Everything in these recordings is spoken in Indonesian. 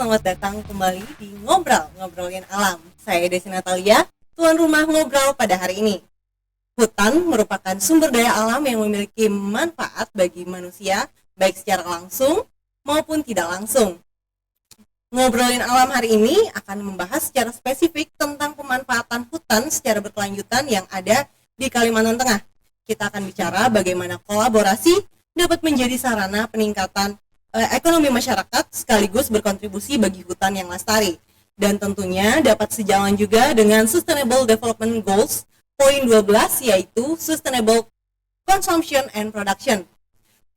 selamat datang kembali di Ngobrolin Alam. Saya Desi Natalia, tuan rumah ngobrol pada hari ini. Hutan merupakan sumber daya alam yang memiliki manfaat bagi manusia, baik secara langsung maupun tidak langsung. Ngobrolin Alam hari ini akan membahas secara spesifik tentang pemanfaatan hutan secara berkelanjutan yang ada di Kalimantan Tengah. Kita akan bicara bagaimana kolaborasi dapat menjadi sarana peningkatan ekonomi masyarakat sekaligus berkontribusi bagi hutan yang lestari, dan tentunya dapat sejalan juga dengan Sustainable Development Goals poin 12, yaitu Sustainable Consumption and Production,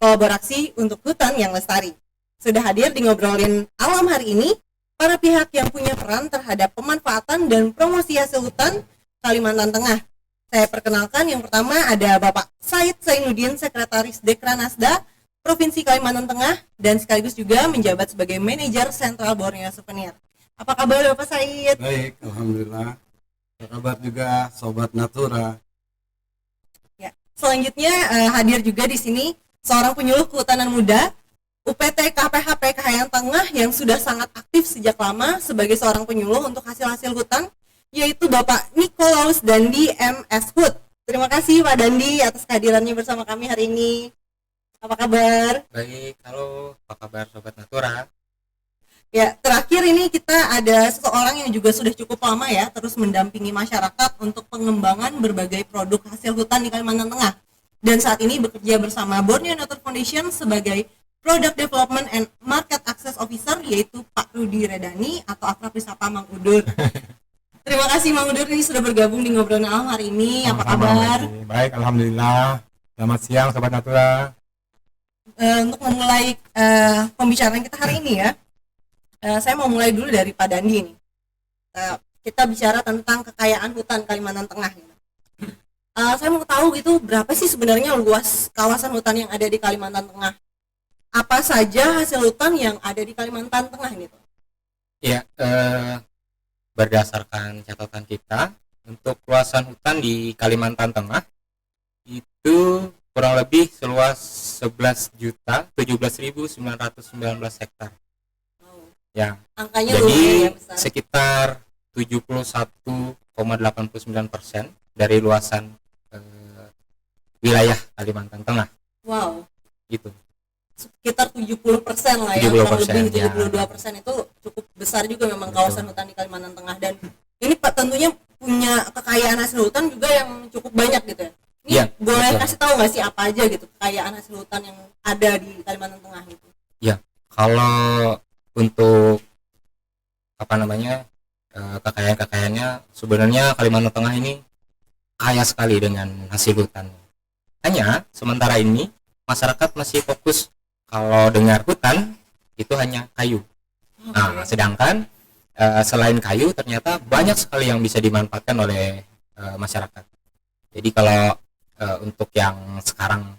kolaborasi untuk hutan yang lestari. Sudah hadir di Ngobrolin Alam hari ini para pihak yang punya peran terhadap pemanfaatan dan promosi hasil hutan Kalimantan Tengah. Saya perkenalkan, yang pertama ada Bapak Said Zainuddin, Sekretaris Dekranasda Provinsi Kalimantan Tengah dan sekaligus juga menjabat sebagai manajer Sentral Borneo Souvenir. Apa kabar Bapak Said? Baik, alhamdulillah. Apa kabar juga Sobat Natura? Ya, selanjutnya hadir juga di sini seorang penyuluh kehutanan muda UPT KPHP Kahayan Tengah yang sudah sangat aktif sejak lama sebagai seorang penyuluh untuk hasil-hasil hutan, yaitu Bapak Nikolaus Dandi MS Hud. Terima kasih Pak Dandi atas kehadirannya bersama kami hari ini. Apa kabar? Baik, halo, apa kabar Sobat Natura? Ya, terakhir ini kita ada seseorang yang juga sudah cukup lama ya terus mendampingi masyarakat untuk pengembangan berbagai produk hasil hutan di Kalimantan Tengah. Dan saat ini bekerja bersama Borneo Nature Foundation sebagai Product Development and Market Access Officer, yaitu Pak Rudi Redani atau akrab disapa Mang Udur. Terima kasih Mang Udur ini sudah bergabung di Ngobrolin Alam hari ini. Apa kabar? Baik, alhamdulillah. Selamat siang Sobat Natura. Untuk memulai pembicaraan kita hari ini ya, saya mau mulai dulu dari Pak Dandi nih. Kita bicara tentang kekayaan hutan Kalimantan Tengah. Saya mau tahu gitu, berapa sih sebenarnya luas kawasan hutan yang ada di Kalimantan Tengah? Apa saja hasil hutan yang ada di Kalimantan Tengah ini? Ya, berdasarkan catatan kita, untuk luasan hutan di Kalimantan Tengah itu kurang lebih seluas 11.017.919 hektar. Oh. Ya. Angkanya jadi besar. Sekitar 71,89% dari luasan wilayah Kalimantan Tengah. Wow. Gitu. Sekitar 70% lah ya, 70%, kurang lebih ya. 72% itu cukup besar juga memang kawasan hutan di Kalimantan Tengah, dan ini Pak tentunya punya kekayaan hasil hutan juga yang cukup banyak gitu ya. Ini ya, boleh betul. kasih tahu nggak sih apa aja gitu kekayaan hasil hutan yang ada di Kalimantan Tengah gitu? Ya, kalau untuk kekayaan-kekayaannya sebenarnya Kalimantan Tengah ini kaya sekali dengan hasil hutan. Hanya sementara ini masyarakat masih fokus kalau dengar hutan itu hanya kayu. Okay. Nah, sedangkan selain kayu ternyata banyak sekali yang bisa dimanfaatkan oleh masyarakat. Jadi kalau untuk yang sekarang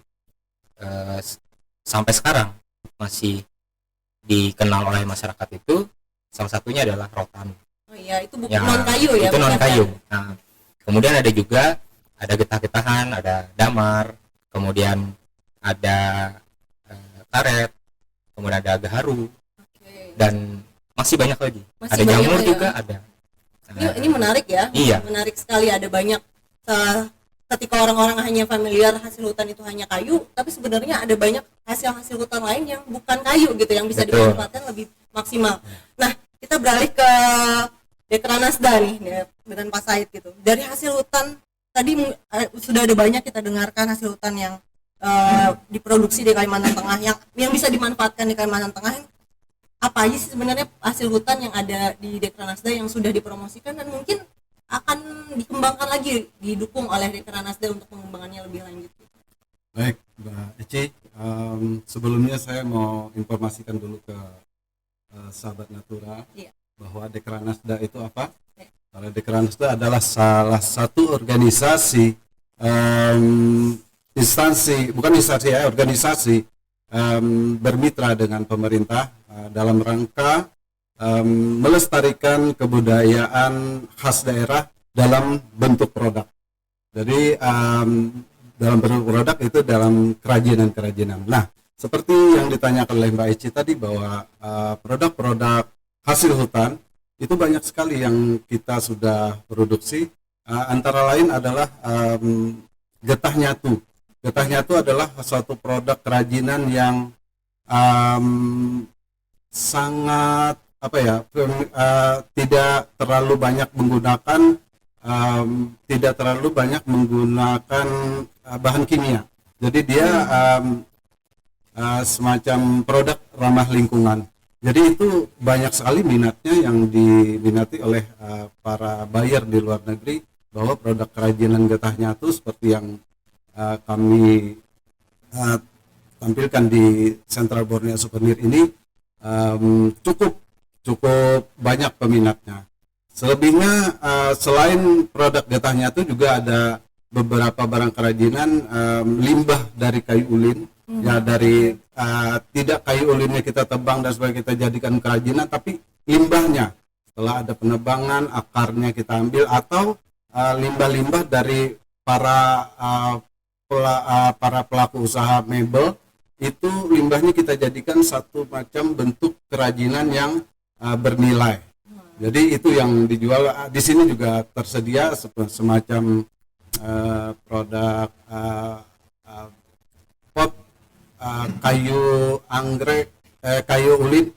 sampai sekarang masih dikenal oleh masyarakat itu salah satunya adalah rotan. Oh iya, itu bukan Ya, non kayu ya? itu non kayu. Kan? Nah, kemudian ada juga ada getah-getahan, ada damar, kemudian ada karet, kemudian ada gaharu, Okay. dan masih banyak lagi. Masih Ada banyak jamur ya? juga ada. Ini menarik ya. Iya. Menarik sekali, ada banyak ketika orang-orang hanya familiar hasil hutan itu hanya kayu, tapi sebenarnya ada banyak hasil-hasil hutan lain yang bukan kayu gitu yang bisa Betul. dimanfaatkan lebih maksimal. Nah, kita beralih ke Dekranasda nih ya, dengan Pak Said gitu. Dari hasil hutan tadi sudah ada banyak kita dengarkan hasil hutan yang diproduksi di Kalimantan Tengah yang bisa dimanfaatkan di Kalimantan Tengah. Apa aja sih sebenarnya hasil hutan yang ada di Dekranasda yang sudah dipromosikan dan mungkin akan dikembangkan lagi, didukung oleh Dekranasda untuk pengembangannya lebih lanjut? Baik, Mbak Eci. Sebelumnya saya mau informasikan dulu ke sahabat Natura bahwa Dekranasda itu apa? Karena Dekranasda adalah salah satu organisasi organisasi bermitra dengan pemerintah dalam rangka melestarikan kebudayaan khas daerah dalam bentuk produk. Jadi dalam bentuk produk itu dalam kerajinan-kerajinan. Nah, seperti yang ditanyakan oleh Mbak Eci tadi bahwa produk-produk hasil hutan itu banyak sekali yang kita sudah produksi. Antara lain adalah getah nyatu. Getah nyatu adalah suatu produk kerajinan yang sangat tidak terlalu banyak menggunakan bahan kimia. Jadi dia semacam produk ramah lingkungan. Jadi itu banyak sekali minatnya yang diminati oleh para buyer di luar negeri, bahwa produk kerajinan getah nyatu seperti yang kami tampilkan di Central Borneo Souvenir ini cukup banyak peminatnya. Selebihnya selain produk getah nyatu juga ada beberapa barang kerajinan limbah dari kayu ulin. Ya, dari tidak kayu ulinnya kita tebang dan supaya kita jadikan kerajinan, tapi limbahnya setelah ada penebangan, akarnya kita ambil, atau limbah-limbah dari para pelaku usaha mebel, itu limbahnya kita jadikan satu macam bentuk kerajinan yang bernilai. Jadi itu yang dijual. Di sini juga tersedia semacam produk pot kayu anggrek, kayu ulin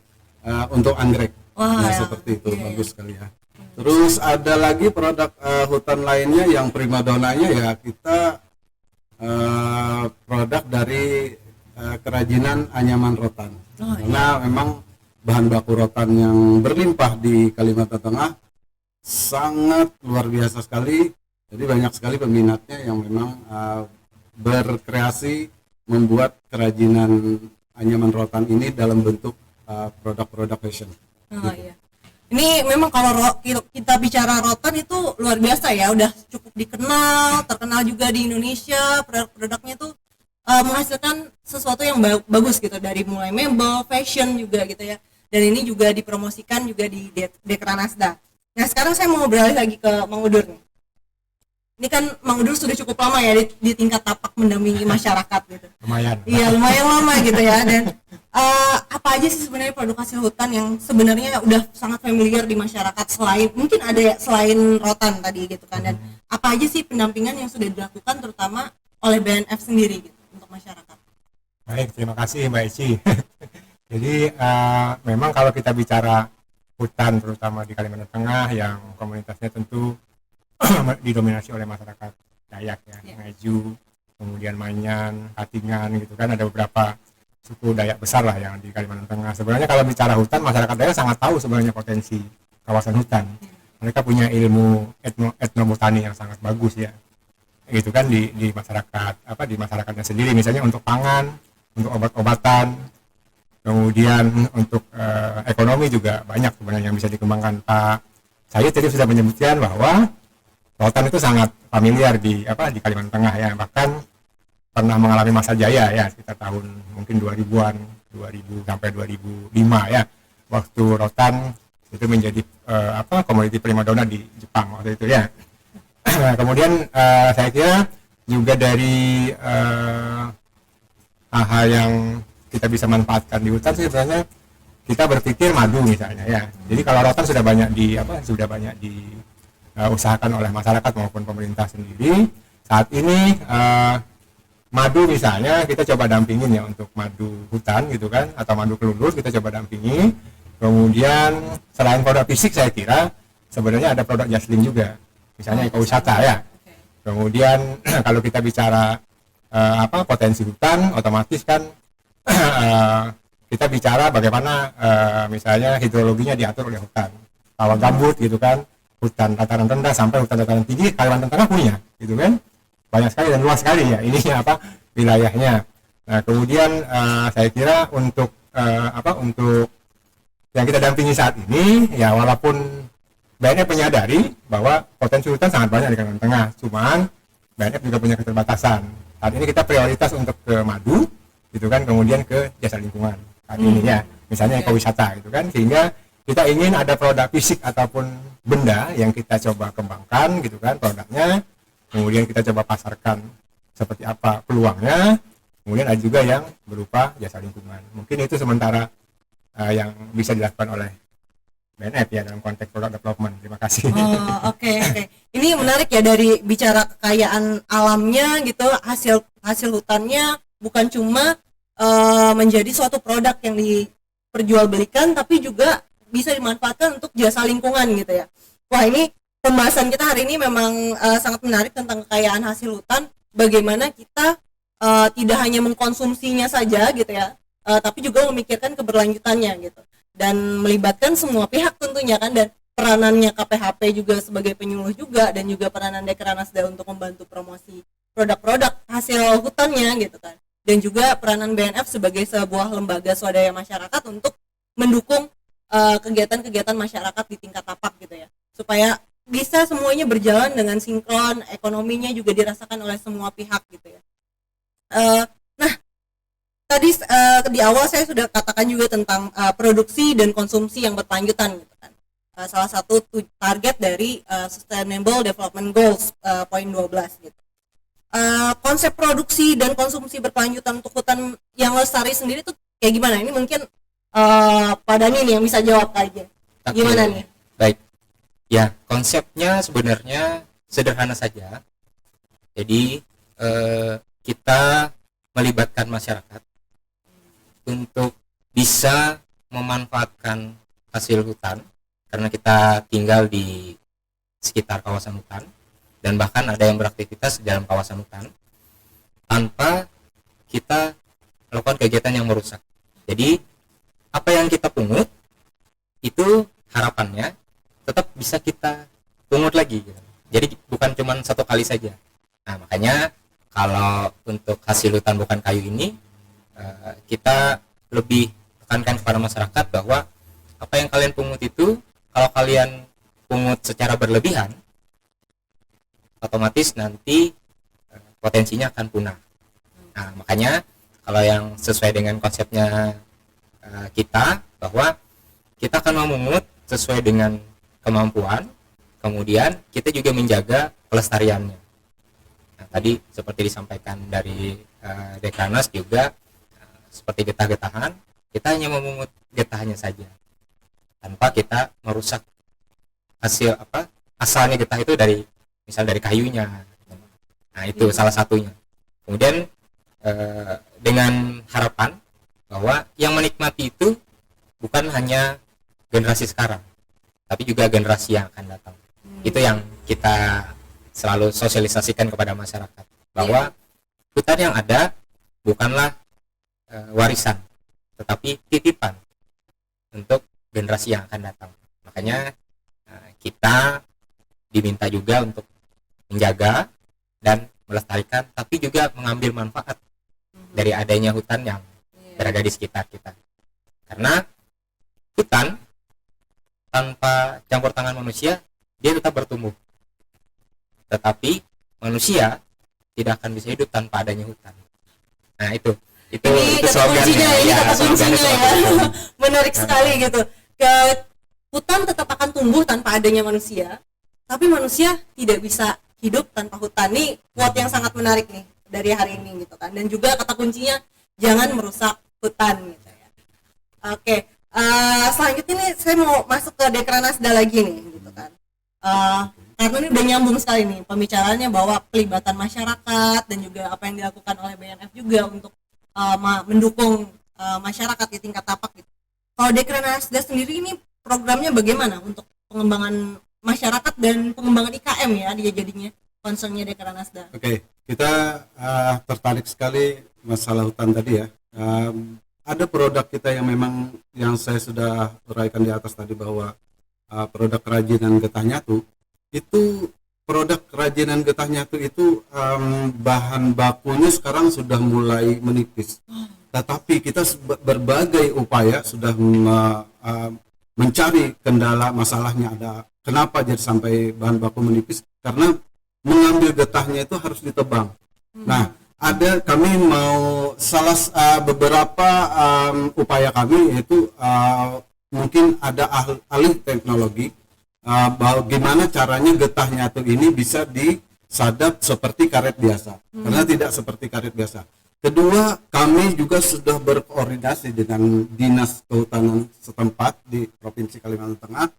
untuk anggrek. Nah, seperti itu, bagus sekali ya. Terus ada lagi produk hutan lainnya yang primadonanya ya kita produk dari kerajinan anyaman rotan. Karena memang bahan baku rotan yang berlimpah di Kalimantan Tengah sangat luar biasa sekali. Jadi banyak sekali peminatnya yang memang berkreasi membuat kerajinan anyaman rotan ini dalam bentuk produk-produk fashion. Iya. Ini memang kalau kita bicara rotan itu luar biasa ya, udah cukup dikenal, terkenal juga di Indonesia. Produk-produknya itu menghasilkan sesuatu yang bagus gitu, dari mulai mebel, fashion juga gitu ya. Dan ini juga dipromosikan juga di Dekranasda. Nah sekarang saya mau beralih lagi ke Mang Udur nih. Ini kan Mang Udur sudah cukup lama ya di tingkat tapak mendampingi masyarakat gitu. Lumayan. Iya lumayan lama gitu ya. Dan apa aja sih sebenarnya produk hasil hutan yang sebenarnya udah sangat familiar di masyarakat, selain mungkin ada ya, selain rotan tadi gitu kan, dan apa aja sih pendampingan yang sudah dilakukan terutama oleh BNF sendiri gitu untuk masyarakat? Baik, terima kasih Mbak Eci. Jadi memang kalau kita bicara hutan terutama di Kalimantan Tengah yang komunitasnya tentu didominasi oleh masyarakat Dayak ya, Ngaju, kemudian Manyan, Katingan gitu kan, ada beberapa suku Dayak besar lah yang di Kalimantan Tengah. Sebenarnya kalau bicara hutan, masyarakat Dayak sangat tahu sebenarnya potensi kawasan hutan. Mereka punya ilmu etnobotani yang sangat bagus ya, gitu kan, di masyarakat di masyarakatnya sendiri, misalnya untuk pangan, untuk obat-obatan, kemudian untuk ekonomi juga banyak sebenarnya yang bisa dikembangkan. Pak saya tadi sudah menyebutkan bahwa rotan itu sangat familiar di Kalimantan Tengah ya, bahkan pernah mengalami masa jaya ya sekitar tahun mungkin 2000-an, 2000 sampai 2005 ya, waktu rotan itu menjadi komoditi primadona di Jepang waktu itu ya. Kemudian saya kira juga dari hal yang kita bisa manfaatkan di hutan sih sebenarnya kita berpikir madu misalnya ya. Jadi kalau rotan sudah banyak diusahakan oleh masyarakat maupun pemerintah sendiri. Saat ini madu misalnya kita coba dampingin ya, untuk madu hutan gitu kan, atau madu kelulur kita coba dampingi. Kemudian selain produk fisik saya kira sebenarnya ada produk jaslin juga, misalnya ekowisata ya. Kemudian kalau kita bicara potensi hutan, otomatis kan kita bicara bagaimana misalnya hidrologinya diatur oleh hutan, rawa gambut gitu kan, hutan dataran rendah sampai hutan dataran tinggi Kalimantan Tengah punya gitu kan, banyak sekali dan luas sekali ya ini wilayahnya. Nah kemudian saya kira untuk untuk yang kita dampingi saat ini ya, walaupun BNF menyadari bahwa potensi hutan sangat banyak di Kalimantan Tengah, cuman BNF juga punya keterbatasan. Saat ini kita prioritas untuk ke madu gitu kan, kemudian ke jasa lingkungan saat ini ya, misalnya ekowisata gitu kan, sehingga kita ingin ada produk fisik ataupun benda yang kita coba kembangkan gitu kan produknya, kemudian kita coba pasarkan seperti apa peluangnya, kemudian ada juga yang berupa jasa lingkungan. Mungkin itu sementara yang bisa dilakukan oleh BNF ya dalam konteks product development. Terima kasih. Oh, oke. Ini menarik ya, dari bicara kekayaan alamnya gitu, hasil hutannya bukan cuma menjadi suatu produk yang diperjualbelikan, tapi juga bisa dimanfaatkan untuk jasa lingkungan gitu ya. Wah, ini pembahasan kita hari ini memang sangat menarik tentang kekayaan hasil hutan, bagaimana kita tidak hanya mengkonsumsinya saja gitu ya, tapi juga memikirkan keberlanjutannya gitu, dan melibatkan semua pihak tentunya kan, dan peranannya KPHP juga sebagai penyuluh juga, dan juga peranan Dekranasda untuk membantu promosi produk-produk hasil hutannya gitu kan, dan juga peranan BNF sebagai sebuah lembaga swadaya masyarakat untuk mendukung kegiatan-kegiatan masyarakat di tingkat tapak gitu ya, supaya bisa semuanya berjalan dengan sinkron, ekonominya juga dirasakan oleh semua pihak gitu ya. Nah, tadi di awal saya sudah katakan juga tentang produksi dan konsumsi yang berkelanjutan gitu kan. Salah satu target dari Sustainable Development Goals poin 12 gitu. Konsep produksi dan konsumsi berkelanjutan untuk hutan yang lestari sendiri tuh kayak gimana? Ini mungkin Pak Dani nih yang bisa jawab aja. Gimana nih? Baik. Ya, konsepnya sebenarnya sederhana saja. Jadi kita melibatkan masyarakat untuk bisa memanfaatkan hasil hutan, karena kita tinggal di sekitar kawasan hutan dan bahkan ada yang beraktivitas di dalam kawasan hutan tanpa kita melakukan kegiatan yang merusak. Jadi apa yang kita pungut itu harapannya tetap bisa kita pungut lagi gitu. Jadi bukan cuma satu kali saja. Nah, makanya kalau untuk hasil hutan bukan kayu ini kita lebih tekankan kepada masyarakat bahwa apa yang kalian pungut itu, kalau kalian pungut secara berlebihan, otomatis nanti potensinya akan punah. Nah, makanya kalau yang sesuai dengan konsepnya kita, bahwa kita akan memungut sesuai dengan kemampuan, kemudian kita juga menjaga pelestariannya. Nah, tadi seperti disampaikan dari Dekranas juga, seperti getah-getahan, kita hanya memungut getahnya saja tanpa kita merusak hasil asalnya getah itu dari misal dari kayunya. Nah, itu salah satunya. Kemudian dengan harapan bahwa yang menikmati itu bukan hanya generasi sekarang, tapi juga generasi yang akan datang. Itu yang kita selalu sosialisasikan kepada masyarakat, bahwa hutan yang ada bukanlah warisan, tetapi titipan untuk generasi yang akan datang. Makanya kita diminta juga untuk menjaga dan melestarikan, tapi juga mengambil manfaat dari adanya hutan yang berada di sekitar kita. Karena hutan tanpa campur tangan manusia, dia tetap bertumbuh. Tetapi manusia tidak akan bisa hidup tanpa adanya hutan. Nah, itu slogannya ya. Menarik sekali gitu. Hutan tetap akan tumbuh tanpa adanya manusia, tapi manusia tidak bisa hidup tanpa hutan. Nih quote yang sangat menarik nih dari hari ini gitu kan. Dan juga kata kuncinya, jangan merusak hutan gitu ya. Oke, selanjutnya nih saya mau masuk ke Dekranasda lagi nih gitu kan. Karena ini udah nyambung sekali nih pembicaraannya, bahwa pelibatan masyarakat dan juga apa yang dilakukan oleh BNF juga untuk mendukung masyarakat di tingkat tapak gitu. Kalau Dekranasda sendiri ini programnya bagaimana untuk pengembangan masyarakat dan pengembangan IKM ya, dia jadinya concernnya Dekranasda? Oke, kita tertarik sekali masalah hutan tadi ya. Ada produk kita yang memang yang saya sudah uraikan di atas tadi, bahwa produk kerajinan getah nyatu itu, produk kerajinan getah nyatu itu bahan bakunya sekarang sudah mulai menipis. Tetapi kita berbagai upaya sudah mencari kendala masalahnya ada. Kenapa jadi sampai bahan baku menipis? Karena mengambil getahnya itu harus ditebang. Nah, kami mau beberapa upaya kami, yaitu mungkin ada ahli teknologi, bagaimana caranya getah nyatu ini bisa disadap seperti karet biasa, karena tidak seperti karet biasa. Kedua, kami juga sudah berkoordinasi dengan Dinas Kehutanan setempat di Provinsi Kalimantan Tengah.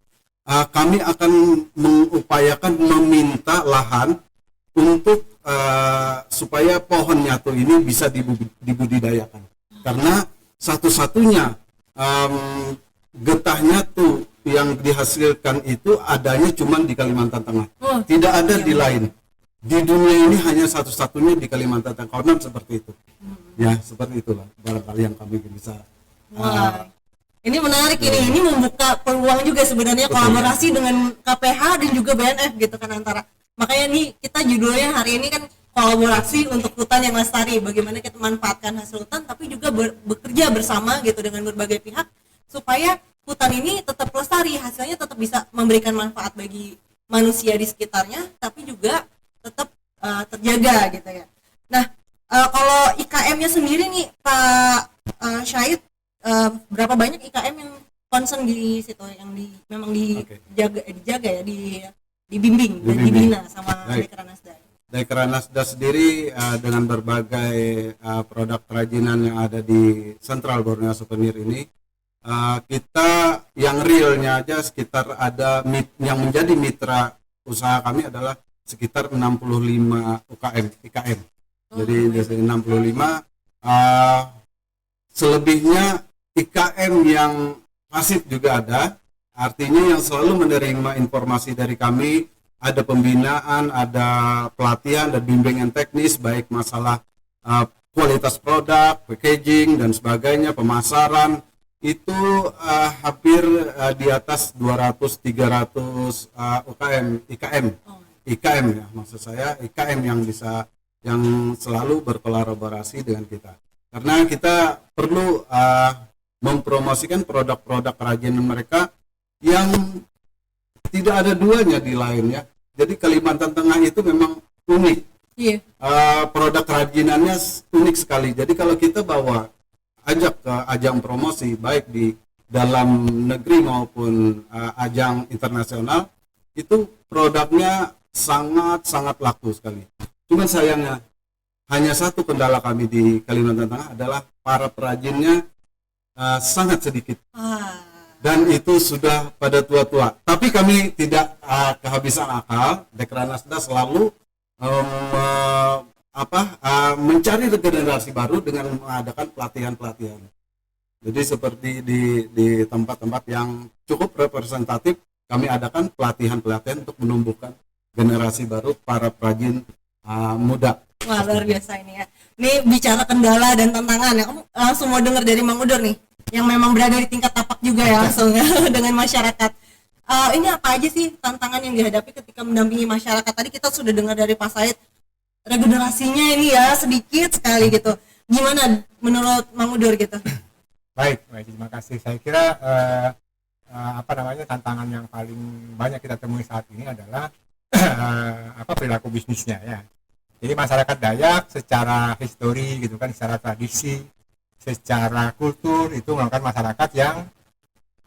Kami akan mengupayakan meminta lahan untuk supaya pohon nyatu ini bisa dibudidayakan. Karena satu-satunya getah nyatu yang dihasilkan itu adanya cuma di Kalimantan Tengah. Tidak ada di lain. Di dunia ini hanya satu-satunya di Kalimantan Tengah. Konon seperti itu. Ya, seperti itulah barangkali yang kami bisa. Ini menarik ini membuka peluang juga sebenarnya kolaborasi dengan KPH dan juga BNF gitu kan antara. Makanya nih kita judulnya hari ini kan kolaborasi untuk hutan yang lestari. Bagaimana kita manfaatkan hasil hutan tapi juga bekerja bersama gitu dengan berbagai pihak supaya hutan ini tetap lestari, hasilnya tetap bisa memberikan manfaat bagi manusia di sekitarnya tapi juga tetap terjaga gitu ya. Nah, kalau IKM-nya sendiri nih Pak Syahid, berapa banyak IKM yang concern di situ yang memang dijaga ya, dibimbing dan dibina sama Dekranasda. Dekranasda sendiri dengan berbagai produk kerajinan yang ada di Sentral Borneo Souvenir ini, kita yang realnya aja sekitar ada yang menjadi mitra usaha kami adalah sekitar 65 IKM. Jadi dari 65 selebihnya IKM yang pasif juga ada, artinya yang selalu menerima informasi dari kami, ada pembinaan, ada pelatihan dan bimbingan teknis baik masalah kualitas produk, packaging dan sebagainya, pemasaran itu hampir di atas 200-300 IKM ya, maksud saya IKM yang selalu berkolaborasi dengan kita, karena kita perlu mempromosikan produk-produk kerajinan mereka yang tidak ada duanya di lainnya. Jadi Kalimantan Tengah itu memang unik. Produk kerajinannya unik sekali. Jadi kalau kita ajak ke ajang promosi baik di dalam negeri maupun ajang internasional, itu produknya sangat laku sekali. Cuman sayangnya hanya satu kendala kami di Kalimantan Tengah adalah para perajinnya sangat sedikit. Dan itu sudah pada tua-tua. Tapi kami tidak kehabisan akal. Dekranasda selalu mencari generasi baru dengan mengadakan pelatihan-pelatihan. Jadi seperti di tempat-tempat yang cukup representatif, kami adakan pelatihan-pelatihan untuk menumbuhkan generasi baru para perajin muda. Wah, luar biasa ini ya. Ini bicara kendala dan tantangan ya. Kamu langsung mau dengar dari Mang Udur nih, yang memang berada di tingkat tapak juga ya langsung dengan masyarakat. Ini apa aja sih tantangan yang dihadapi ketika mendampingi masyarakat? Tadi kita sudah dengar dari Pak Said, regenerasinya ini ya sedikit sekali gitu. Gimana menurut Mang Udur gitu? Baik, terima kasih. Saya kira tantangan yang paling banyak kita temui saat ini adalah perilaku bisnisnya ya. Jadi masyarakat Dayak secara histori gitu kan, secara tradisi, secara kultur itu merupakan masyarakat yang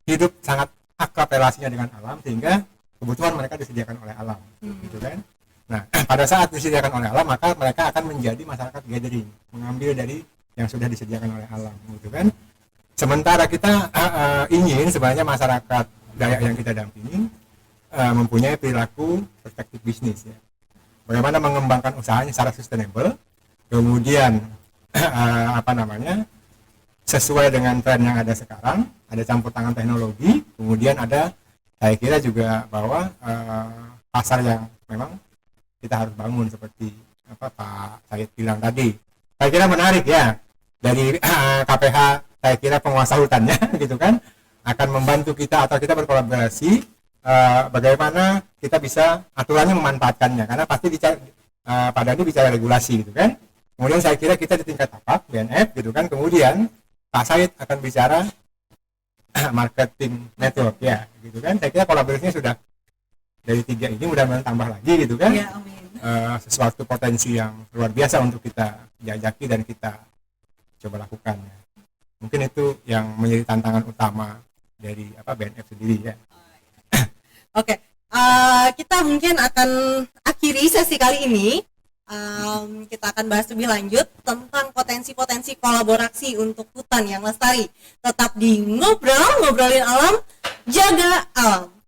hidup sangat akrab relasinya dengan alam, sehingga kebutuhan mereka disediakan oleh alam gitu kan. Nah, pada saat disediakan oleh alam, maka mereka akan menjadi masyarakat gathering, mengambil dari yang sudah disediakan oleh alam gitu kan. Sementara kita ingin sebenarnya masyarakat Dayak yang kita dampingi mempunyai perilaku perspektif bisnis ya. Bagaimana mengembangkan usahanya secara sustainable, kemudian sesuai dengan tren yang ada sekarang, ada campur tangan teknologi, kemudian ada, saya kira juga bahwa pasar yang memang kita harus bangun seperti Pak Said bilang tadi. Saya kira menarik ya, dari KPH, saya kira penguasa hutannya gitu kan, akan membantu kita atau kita berkolaborasi bagaimana kita bisa aturannya memanfaatkannya, karena pasti pada ini bicara regulasi gitu kan. Kemudian saya kira kita di tingkat tapak BNF gitu kan, kemudian Pak Said akan bicara marketing network ya gitu kan. Saya kira kolaborasinya sudah dari 3 ini mudah-mudahan tambah lagi gitu kan ya, amin. Sesuatu potensi yang luar biasa untuk kita jajaki dan kita coba lakukan ya. Mungkin itu yang menjadi tantangan utama dari BNF sendiri ya. Oke, kita mungkin akan akhiri sesi kali ini. kita akan bahas lebih lanjut tentang potensi-potensi kolaborasi untuk hutan yang lestari. Tetap di ngobrolin alam, jaga alam.